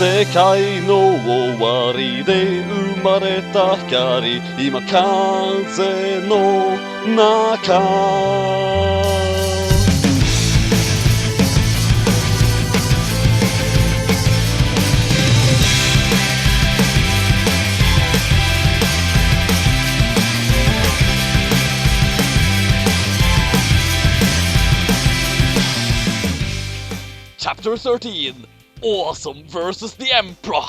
世界の終わりで生まれた光、今風の中。Chapter 13, Awesome versus the Emperor.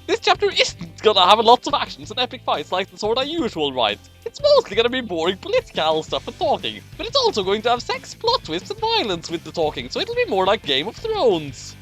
This chapter isn't gonna have lots of actions and epic fights like the sort I usually write. It's mostly gonna be boring political stuff and talking, but it's also going to have sex, plot twists and violence with the talking, so it'll be more like Game of Thrones.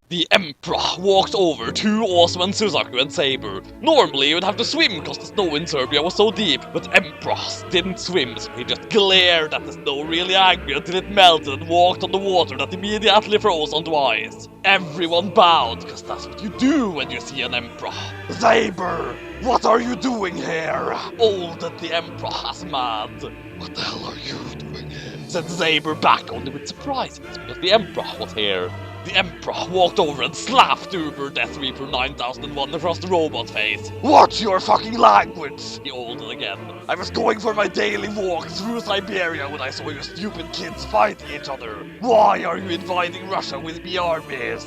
The Emperor walked over to Awesome and Suzaku and Saber. Normally you would have to swim cause the snow in Serbia was so deep, but Emperor didn't swim, so he just glared at the snow really angry until it melted and walked on the water that immediately froze onto ice. Everyone bowed, cause that's what you do when you see an Emperor. Saber, what are you doing here? Olded the Emperor as mad. What the hell are you doing here? Said Saber back only with surprise, because the Emperor was here. The Emperor walked over and slapped Uber Death Reaper 9001 across the robot face. Watch your fucking language! He ordered again. I was going for my daily walk through Siberia when I saw you stupid kids fighting each other. Why are you invading Russia with me armies?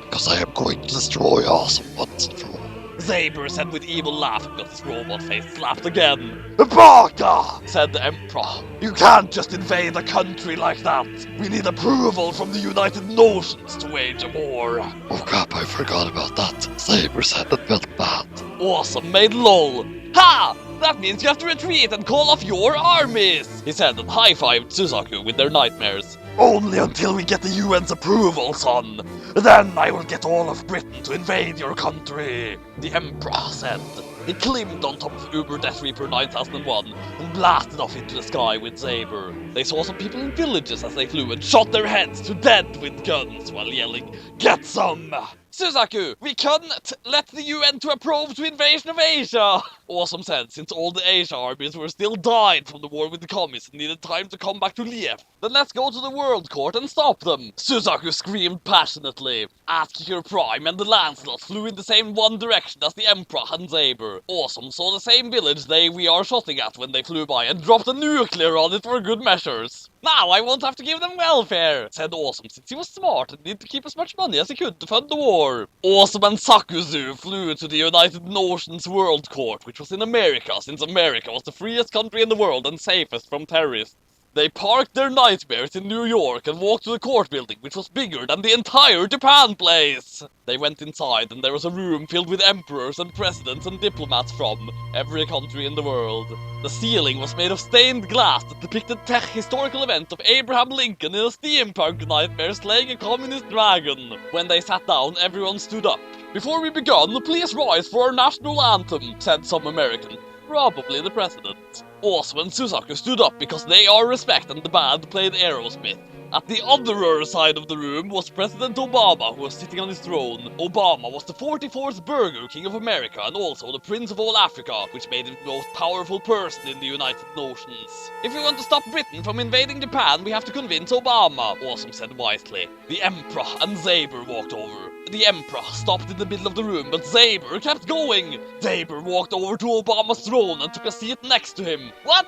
Because I am going to destroy Awesome once and for all. Saber said with evil laugh and got his robot face slapped again. Baka! Said the Emperor. You can't just invade a country like that. We need approval from the United Nations to wage a war. Oh crap, I forgot about that. Saber said that felt bad. Awesome made lol. Ha! That means you have to retreat and call off your armies, he said and high-fived Suzaku with their nightmares. Only until we get the UN's approval, son. Then I will get all of Britain to invade your country, the Emperor said. He climbed on top of Uber Death Reaper 9001 and blasted off into the sky with Saber. They saw some people in villages as they flew and shot their heads to death with guns while yelling, "Get some!" Suzaku, we can't let the UN to approve the invasion of Asia, Awesome said, since all the Asia armies were still died from the war with the commies and needed time to come back to Liev. Then let's go to the World Court and stop them, Suzaku screamed passionately. Ask-Kicker Prime and the Lancelot flew in the same one direction as the Emperor and Saber. Awesome saw the same village we are shooting at when they flew by and dropped a nuclear on it for good measures. Now I won't have to give them welfare, said Awesome, since he was smart and needed to keep as much money as he could to fund the war. Awesome and Sakuzu flew to the United Nations World Court, which was in America, since America was the freest country in the world and safest from terrorists. They parked their nightmares in New York and walked to the court building, which was bigger than the entire Japan place. They went inside and there was a room filled with emperors and presidents and diplomats from every country in the world. The ceiling was made of stained glass that depicted the historical event of Abraham Lincoln in a steampunk nightmare slaying a communist dragon. When they sat down, everyone stood up. Before we begun, please rise for our national anthem, said some American. Probably the president. Awesome and Suzaku stood up because they are respect and the band played Aerosmith. At the other side of the room was President Obama, who was sitting on his throne. Obama was the 44th Burger King of America and also the Prince of all Africa, which made him the most powerful person in the United Nations. If we want to stop Britain from invading Japan, we have to convince Obama, Awesome said wisely. The Emperor and Saber walked over. The Emperor stopped in the middle of the room, but Saber kept going. Saber walked over to Obama's throne and took a seat next to him. What?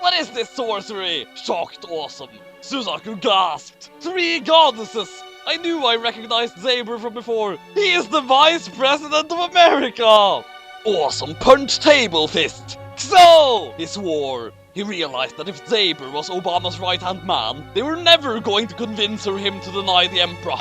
What is this sorcery? Shocked Awesome. Suzaku gasped. 3 goddesses! I knew I recognized Saber from before. He is the Vice President of America! Awesome punched table fist. So, he swore. He realized that if Saber was Obama's right-hand man, they were never going to convince him to deny the Emperor.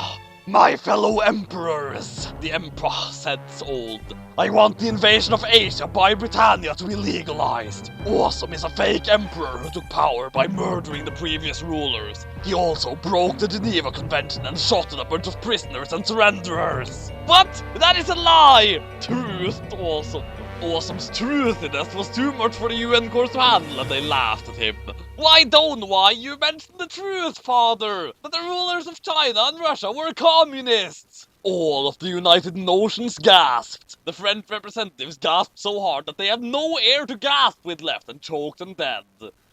My fellow emperors, the Emperor said old. I want the invasion of Asia by Britannia to be legalized. Awesome is a fake emperor who took power by murdering the previous rulers. He also broke the Geneva Convention and shot at a bunch of prisoners and surrenderers. What? That is a lie! Truth, Awesome. Awesome's truthiness was too much for the UN court to handle and they laughed at him. Why don't you mention the truth, father? That the rulers of China and Russia were communists! All of the United Nations gasped. The French representatives gasped so hard that they had no air to gasp with left and choked and dead.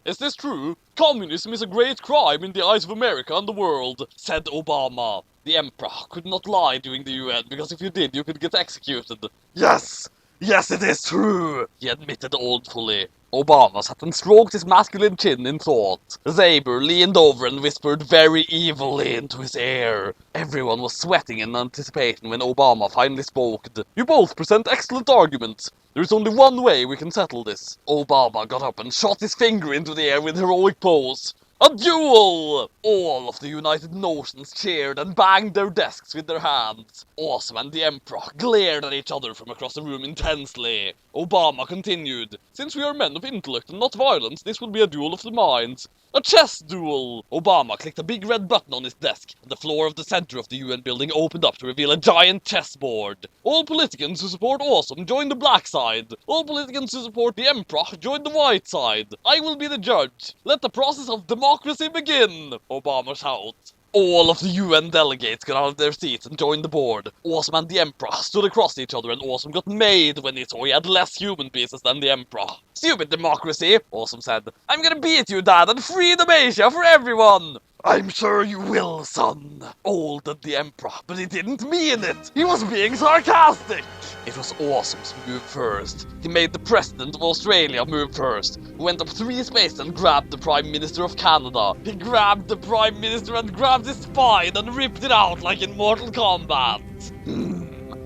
Is this true? Communism is a great crime in the eyes of America and the world, said Obama. The Emperor could not lie during the UN, because if you did, you could get executed. Yes! Yes, it is true! He admitted oldfully. Obama sat and stroked his masculine chin in thought. Zaber leaned over and whispered very evilly into his ear. Everyone was sweating in anticipation when Obama finally spoke. You both present excellent arguments. There is only one way we can settle this. Obama got up and shot his finger into the air with heroic pose. A duel! All of the United Nations cheered and banged their desks with their hands. Awesome and the Emperor glared at each other from across the room intensely. Obama continued. Since we are men of intellect and not violence, this will be a duel of the minds. A chess duel! Obama clicked a big red button on his desk, and the floor of the center of the UN building opened up to reveal a giant chessboard. All politicians who support Awesome join the black side. All politicians who support the Emperor join the white side. I will be the judge. Let the process of democracy begin! Obama shouts. All of the UN delegates got out of their seats and joined the board. Awesome and the Emperor stood across each other, and Awesome got made when he saw he had less human pieces than the Emperor. Stupid democracy, Awesome said. I'm gonna beat you, Dad, and free the Asia for everyone! I'm sure you will, son, olded the Emperor, but he didn't mean it! He was being sarcastic! It was Awesome's move first. He made the President of Australia move first, who went up 3 spaces and grabbed the Prime Minister of Canada. He grabbed the Prime Minister and grabbed his spine and ripped it out like in Mortal Kombat.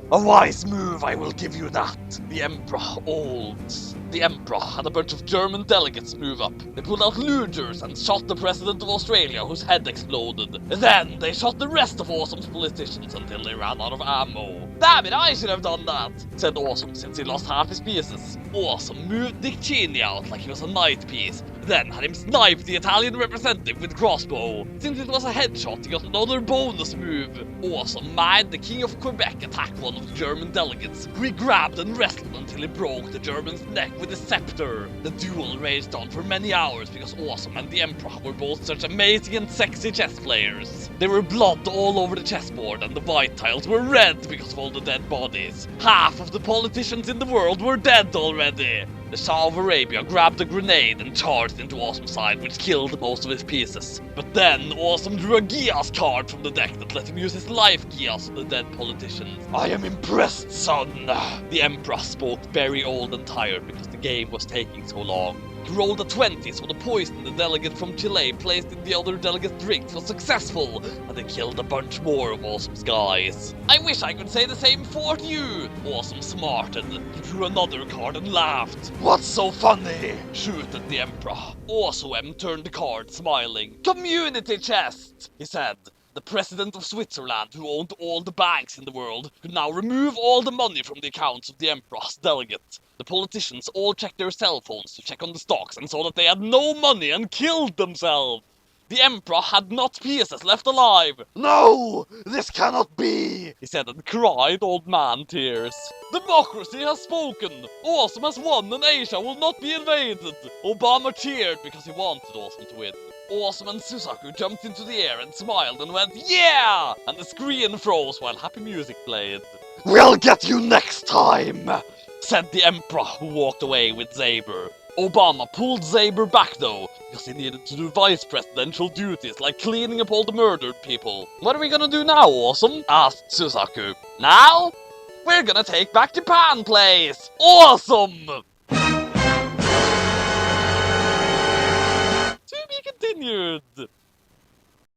A wise move, I will give you that. The Emperor olds. The Emperor had a bunch of German delegates move up. They pulled out Lugers and shot the President of Australia, whose head exploded. Then they shot the rest of Awesome's politicians until they ran out of ammo. Damn it, I should have done that, said Awesome, since he lost half his pieces. Awesome moved Dick Cheney out like he was a knight piece, then had him snipe the Italian representative with crossbow. Since it was a headshot, he got another bonus move. Awesome made the King of Quebec attack one of the German delegates, who he grabbed and wrestled until he broke the German's neck with his scepter. The duel raged on for many hours because Awesome and the Emperor were both such amazing and sexy chess players. There were blood all over the chessboard, and the white tiles were red because of all the dead bodies. Half of the politicians in the world were dead already. The Shah of Arabia grabbed a grenade and charged into Awesome's side, which killed most of his pieces. But then, Awesome drew a Geass card from the deck that let him use his life Geass on the dead politicians. I am impressed, son! The Emperor spoke very old and tired because the game was taking so long. He rolled a 20, so the poison the delegate from Chile placed in the other delegate's drink was successful, and they killed a bunch more of Awesome's guys. I wish I could say the same for you! Awesome smarted. He drew another card and laughed. What's so funny? Shooted the Emperor. Awesome turned the card, smiling. Community chest, he said. The president of Switzerland, who owned all the banks in the world, could now remove all the money from the accounts of the Emperor's delegate. The politicians all checked their cell phones to check on the stocks and saw that they had no money and killed themselves. The Emperor had not pieces left alive. No, this cannot be, he said and cried old man tears. Democracy has spoken. Awesome has won and Asia will not be invaded. Obama cheered because he wanted Awesome to win. Awesome and Suzaku jumped into the air and smiled and went, yeah! And the screen froze while happy music played. We'll get you next time, said the Emperor, who walked away with Zaber. Obama pulled Zaber back though, because he needed to do vice presidential duties like cleaning up all the murdered people. What are we gonna do now, Awesome? Asked Suzaku. Now? We're gonna take back Japan, place! Awesome! To be continued.